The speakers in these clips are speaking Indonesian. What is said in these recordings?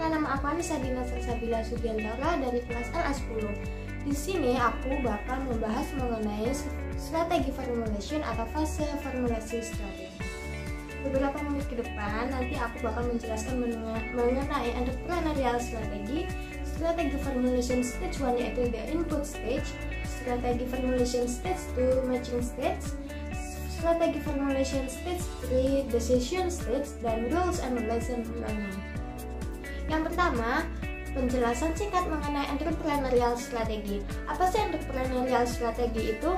Perkenalkan, nama aku Anissa Dina Sersabila Sugiantara dari kelas LA10. Di sini aku bakal membahas mengenai strategi formulation atau fase formulasi strategi. Beberapa menit ke depan nanti aku bakal menjelaskan mengenai entrepreneurial strategi, strategi formulation stage 1 yaitu the input stage, strategi formulation stage 2 matching stage, strategi formulation stage 3 decision stage, dan rules and lesson learning. Yang pertama, penjelasan singkat mengenai entrepreneurial strategi. Apa sih entrepreneurial strategi itu?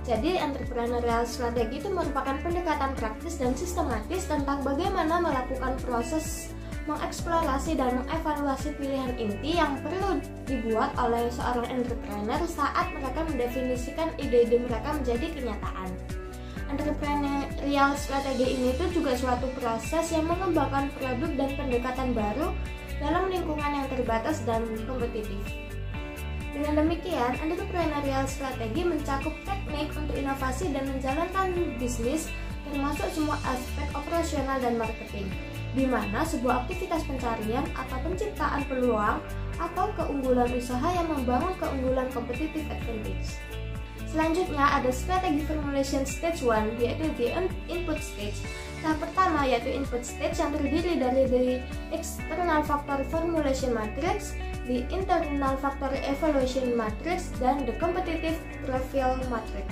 Jadi, entrepreneurial strategi itu merupakan pendekatan praktis dan sistematis tentang bagaimana melakukan proses mengeksplorasi dan mengevaluasi pilihan inti yang perlu dibuat oleh seorang entrepreneur saat mereka mendefinisikan ide-ide mereka menjadi kenyataan. Entrepreneurial strategi ini tuh juga suatu proses yang mengembangkan produk dan pendekatan baru dalam lingkungan yang terbatas dan kompetitif. Dengan demikian, entrepreneurial strategi mencakup teknik untuk inovasi dan menjalankan bisnis, termasuk semua aspek operasional dan marketing, di mana sebuah aktivitas pencarian atau penciptaan peluang atau keunggulan usaha yang membangun keunggulan competitive advantage. Selanjutnya ada strategi formulation stage 1 yaitu the input stage. Tahap pertama yaitu input stage yang terdiri dari the external factor formulation matrix, the internal factor evaluation matrix, dan the competitive profile matrix.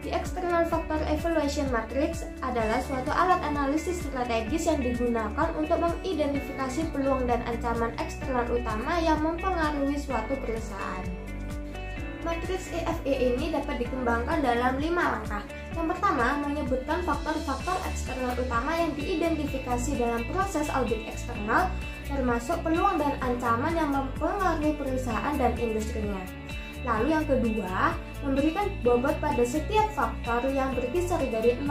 The external factor evaluation matrix adalah suatu alat analisis strategis yang digunakan untuk mengidentifikasi peluang dan ancaman eksternal utama yang mempengaruhi suatu perusahaan. Matriks EFE ini dapat dikembangkan dalam 5 langkah. Yang pertama, menyebutkan faktor-faktor eksternal utama yang diidentifikasi dalam proses audit eksternal, termasuk peluang dan ancaman yang mempengaruhi perusahaan dan industrinya. Lalu yang kedua, memberikan bobot pada setiap faktor yang berkisar dari 0,0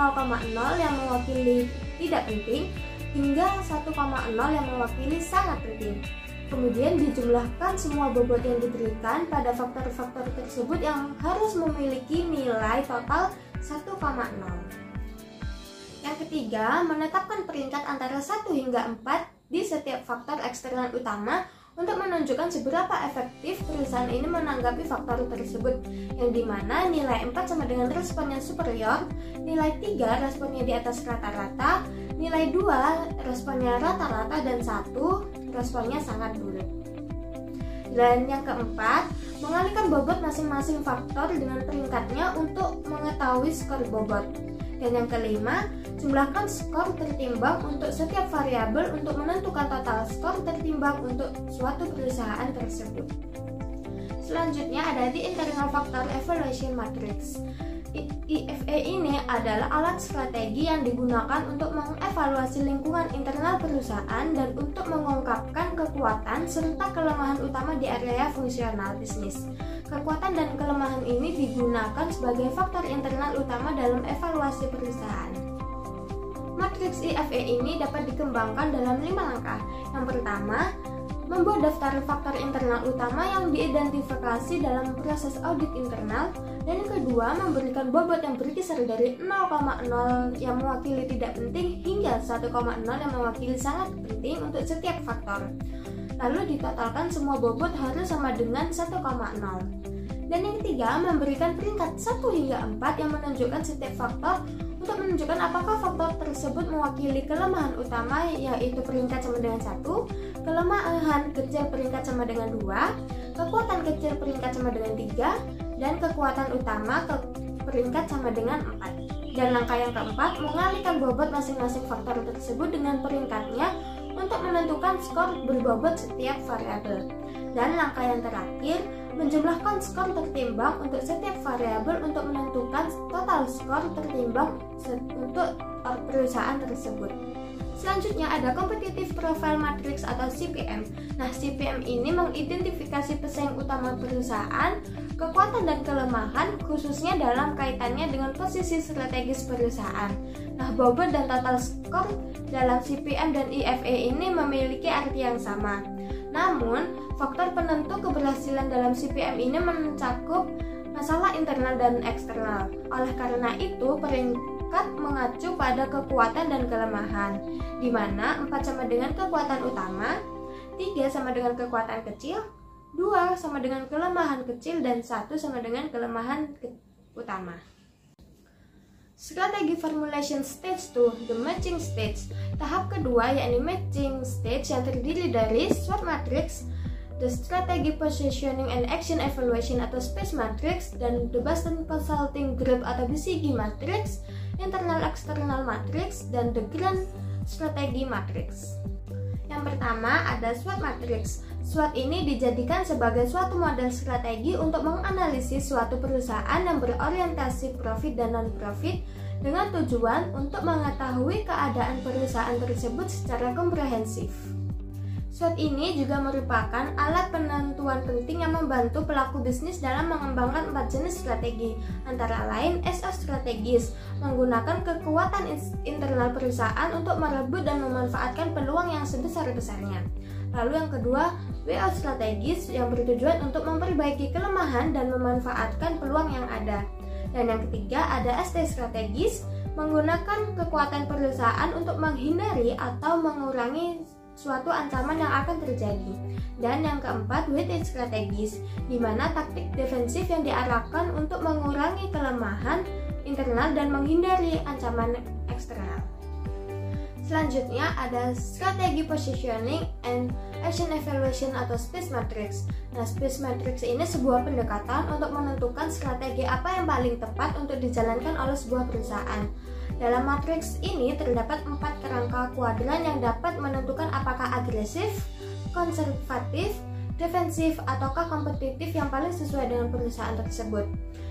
yang mewakili tidak penting hingga 1,0 yang mewakili sangat penting. Kemudian dijumlahkan semua bobot yang diberikan pada faktor-faktor tersebut yang harus memiliki nilai total 1,0. Yang ketiga, menetapkan peringkat antara 1 hingga 4 di setiap faktor eksternal utama untuk menunjukkan seberapa efektif perusahaan ini menanggapi faktor tersebut, yang dimana nilai 4 sama dengan responnya superior, nilai 3 responnya di atas rata-rata, nilai 2 responnya rata-rata, dan 1 responnya sangat buruk. Dan yang keempat, mengalihkan bobot masing-masing faktor dengan peringkatnya untuk mengetahui skor bobot. Dan yang kelima, jumlahkan skor tertimbang untuk setiap variabel untuk menentukan total skor tertimbang untuk suatu perusahaan tersebut. Selanjutnya ada di internal factor evaluation matrix. IFE ini adalah alat strategi yang digunakan untuk mengevaluasi lingkungan internal perusahaan dan untuk mengungkapkan kekuatan serta kelemahan utama di area fungsional bisnis. Kekuatan dan kelemahan ini digunakan sebagai faktor internal utama dalam evaluasi perusahaan. Matriks IFE ini dapat dikembangkan dalam 5 langkah. Yang pertama, membuat daftar faktor internal utama yang diidentifikasi dalam proses audit internal, dan yang kedua, memberikan bobot yang berkisar dari 0,0 yang mewakili tidak penting hingga 1,0 yang mewakili sangat penting untuk setiap faktor. Lalu ditotalkan semua bobot harus sama dengan 1,0. Dan yang ketiga, memberikan peringkat 1 hingga 4 yang menunjukkan setiap faktor untuk menunjukkan apakah faktor tersebut mewakili kelemahan utama, yaitu peringkat sama dengan 1, kelemahan kecil peringkat sama dengan 2, kekuatan kecil peringkat sama dengan 3, dan kekuatan utama peringkat sama dengan 4. Dan langkah yang keempat, mengalihkan bobot masing-masing faktor tersebut dengan peringkatnya untuk menentukan skor berbobot setiap variabel. Dan langkah yang terakhir, menjumlahkan skor tertimbang untuk setiap variabel untuk menentukan total skor tertimbang untuk perusahaan tersebut. Selanjutnya ada competitive profile matrix atau CPM. Nah, CPM ini mengidentifikasi pesaing utama perusahaan, kekuatan dan kelemahan, khususnya dalam kaitannya dengan posisi strategis perusahaan. Nah, bobot dan total skor dalam CPM dan IFE ini memiliki arti yang sama. Namun, faktor penentu keberhasilan dalam CPM ini mencakup masalah internal dan eksternal. Oleh karena itu, peringkat mengacu pada kekuatan dan kelemahan, di mana 4 sama dengan kekuatan utama, 3 sama dengan kekuatan kecil, 2 sama dengan kelemahan kecil, dan 1 sama dengan kelemahan utama. Strategi formulation stage 2, the matching stage. Tahap kedua yakni matching stage yang terdiri dari SWOT matrix, the strategy positioning and action evaluation atau SPACE matrix, dan the Boston Consulting Group atau BCG matrix, internal external matrix, dan the grand strategy matrix. Yang pertama ada SWOT matrix. SWOT ini dijadikan sebagai suatu model strategi untuk menganalisis suatu perusahaan yang berorientasi profit dan non-profit dengan tujuan untuk mengetahui keadaan perusahaan tersebut secara komprehensif. SWOT ini juga merupakan alat penentuan penting yang membantu pelaku bisnis dalam mengembangkan 4 jenis strategi, antara lain SO strategis, menggunakan kekuatan internal perusahaan untuk merebut dan memanfaatkan peluang yang sebesar-besarnya. Lalu yang kedua, WO strategis yang bertujuan untuk memperbaiki kelemahan dan memanfaatkan peluang yang ada. Dan yang ketiga ada ST strategis, menggunakan kekuatan perusahaan untuk menghindari atau mengurangi suatu ancaman yang akan terjadi. Dan yang keempat, WT strategis, di mana taktik defensif yang diarahkan untuk mengurangi kelemahan internal dan menghindari ancaman eksternal. Selanjutnya ada strategi positioning and action evaluation atau SPACE matrix. Nah, SPACE matrix ini sebuah pendekatan untuk menentukan strategi apa yang paling tepat untuk dijalankan oleh sebuah perusahaan. Dalam matriks ini terdapat 4 kerangka kuadran yang dapat menentukan apakah agresif, konservatif, defensif, ataukah kompetitif yang paling sesuai dengan perusahaan tersebut.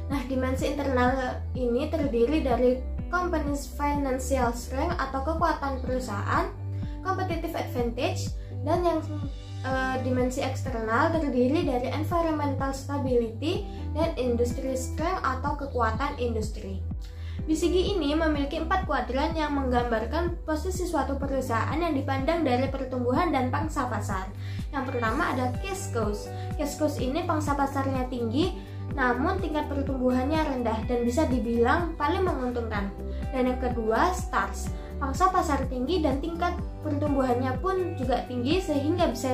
Nah, dimensi internal ini terdiri dari company's financial strength atau kekuatan perusahaan, competitive advantage, dan yang dimensi eksternal terdiri dari environmental stability dan industry strength atau kekuatan industri. BCG ini memiliki 4 kuadran yang menggambarkan posisi suatu perusahaan yang dipandang dari pertumbuhan dan pangsa pasar. Yang pertama ada cash cows. Cash cows ini pangsa pasarnya tinggi, namun tingkat pertumbuhannya rendah dan bisa dibilang paling menguntungkan. Dan yang kedua stars. Pangsa pasar tinggi dan tingkat pertumbuhannya pun juga tinggi sehingga bisa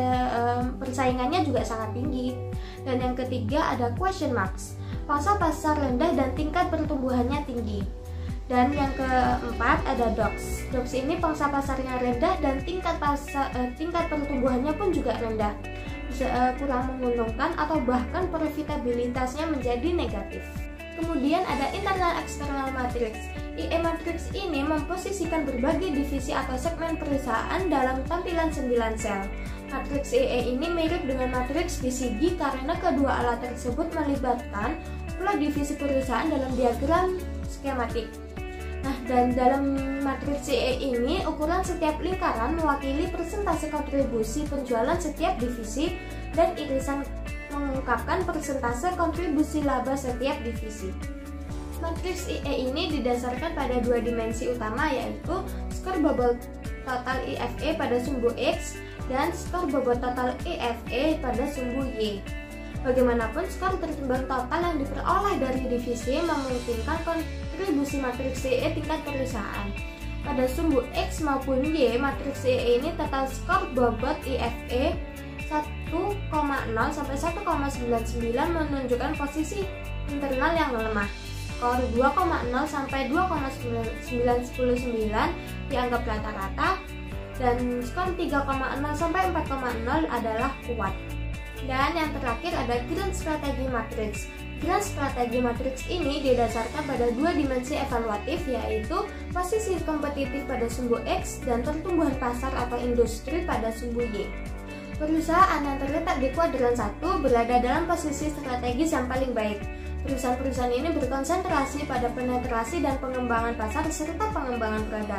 persaingannya juga sangat tinggi. Dan yang ketiga ada question marks. Pangsa pasar rendah dan tingkat pertumbuhannya tinggi. Dan yang keempat ada dogs. Dogs ini pangsa pasarnya rendah dan tingkat pertumbuhannya pun juga rendah. Bisa kurang menguntungkan atau bahkan profitabilitasnya menjadi negatif. Kemudian ada internal external matrix. IE matrix ini memposisikan berbagai divisi atau segmen perusahaan dalam tampilan 9 sel. Matriks IE ini mirip dengan matriks BCG karena kedua alat tersebut melibatkan pula divisi perusahaan dalam diagram skematik. Nah, dan dalam matriks IE ini ukuran setiap lingkaran mewakili persentase kontribusi penjualan setiap divisi dan irisan mengungkapkan persentase kontribusi laba setiap divisi. Matriks IE ini didasarkan pada 2 dimensi utama, yaitu skor bobot total IFE pada sumbu X dan skor bobot total IFE pada sumbu Y. Bagaimanapun, skor tertimbang total yang diperoleh dari divisi memungkinkan kontribusi matriks IE tingkat perusahaan. Pada sumbu X maupun Y, matriks IE ini total skor bobot IFE 1,0 sampai 1,99 menunjukkan posisi internal yang lemah. Skor 2,0 sampai 2,999 dianggap rata-rata dan skor 3,0 sampai 4,0 adalah kuat. Dan yang terakhir ada grand strategy matrix. Grand strategy matrix ini didasarkan pada 2 dimensi evaluatif, yaitu posisi kompetitif pada sumbu X dan pertumbuhan pasar atau industri pada sumbu Y. Perusahaan yang terletak di kuadran 1 berada dalam posisi strategis yang paling baik. Perusahaan-perusahaan ini berkonsentrasi pada penetrasi dan pengembangan pasar serta pengembangan produk.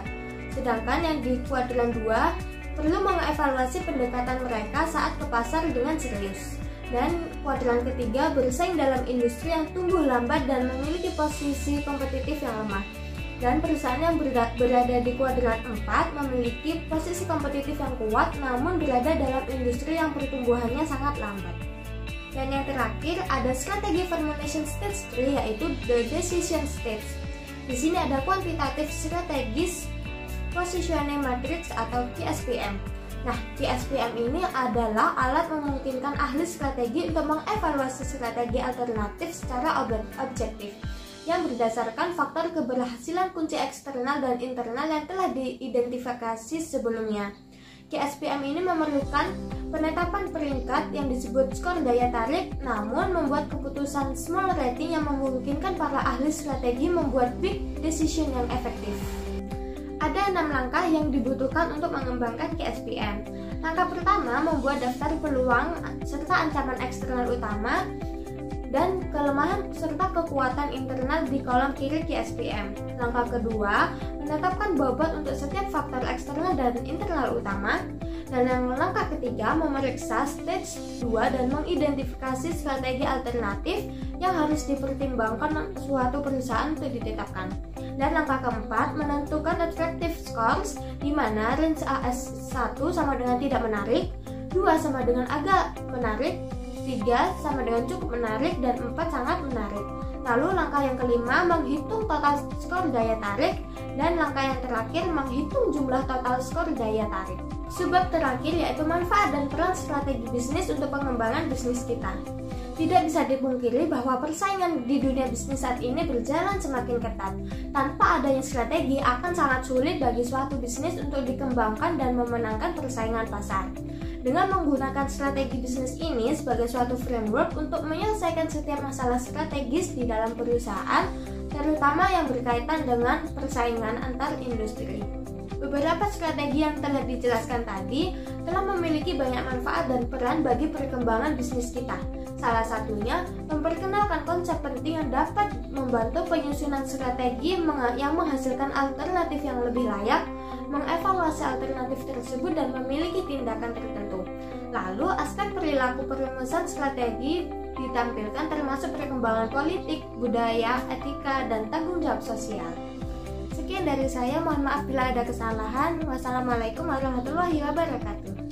Sedangkan yang di kuadran 2 perlu mengevaluasi pendekatan mereka saat ke pasar dengan serius. Dan kuadran ketiga bersaing dalam industri yang tumbuh lambat dan memiliki posisi kompetitif yang lemah. Dan perusahaan yang berada di kuadran 4 memiliki posisi kompetitif yang kuat namun berada dalam industri yang pertumbuhannya sangat lambat. Dan yang terakhir ada strategi formulation stage 3, yaitu the decision stage. Di sini ada kuantitatif strategis positioning matrix atau QSPM. Nah, KSPM ini adalah alat memungkinkan ahli strategi untuk mengevaluasi strategi alternatif secara objektif yang berdasarkan faktor keberhasilan kunci eksternal dan internal yang telah diidentifikasi sebelumnya. KSPM ini memerlukan penetapan peringkat yang disebut skor daya tarik, namun membuat keputusan small rating yang memungkinkan para ahli strategi membuat big decision yang efektif. Ada 6 langkah yang dibutuhkan untuk mengembangkan KSPM. Langkah pertama, membuat daftar peluang serta ancaman eksternal utama dan kelemahan serta kekuatan internal di kolom kiri KSPM. Langkah kedua, menetapkan bobot untuk setiap faktor eksternal dan internal utama. Dan yang langkah ketiga, memeriksa stage 2 dan mengidentifikasi strategi alternatif yang harus dipertimbangkan suatu perusahaan untuk ditetapkan. Dan langkah keempat, menentukan attractive scores, di mana range AS1 sama dengan tidak menarik, 2 sama dengan agak menarik, 3 sama dengan cukup menarik, dan 4 sangat menarik. Lalu langkah yang kelima, menghitung total skor daya tarik, dan langkah yang terakhir, menghitung jumlah total skor daya tarik. Subbab terakhir yaitu manfaat dan peran strategi bisnis untuk pengembangan bisnis kita. Tidak bisa dipungkiri bahwa persaingan di dunia bisnis saat ini berjalan semakin ketat. Tanpa adanya strategi akan sangat sulit bagi suatu bisnis untuk dikembangkan dan memenangkan persaingan pasar. Dengan menggunakan strategi bisnis ini sebagai suatu framework untuk menyelesaikan setiap masalah strategis di dalam perusahaan, terutama yang berkaitan dengan persaingan antar industri. Beberapa strategi yang telah dijelaskan tadi telah memiliki banyak manfaat dan peran bagi perkembangan bisnis kita. Salah satunya, memperkenalkan konsep penting yang dapat membantu penyusunan strategi yang menghasilkan alternatif yang lebih layak, mengevaluasi alternatif tersebut dan memiliki tindakan tertentu. Lalu, aspek perilaku perumusan strategi ditampilkan termasuk perkembangan politik, budaya, etika, dan tanggung jawab sosial. Sekian dari saya, mohon maaf bila ada kesalahan. Wassalamualaikum warahmatullahi wabarakatuh.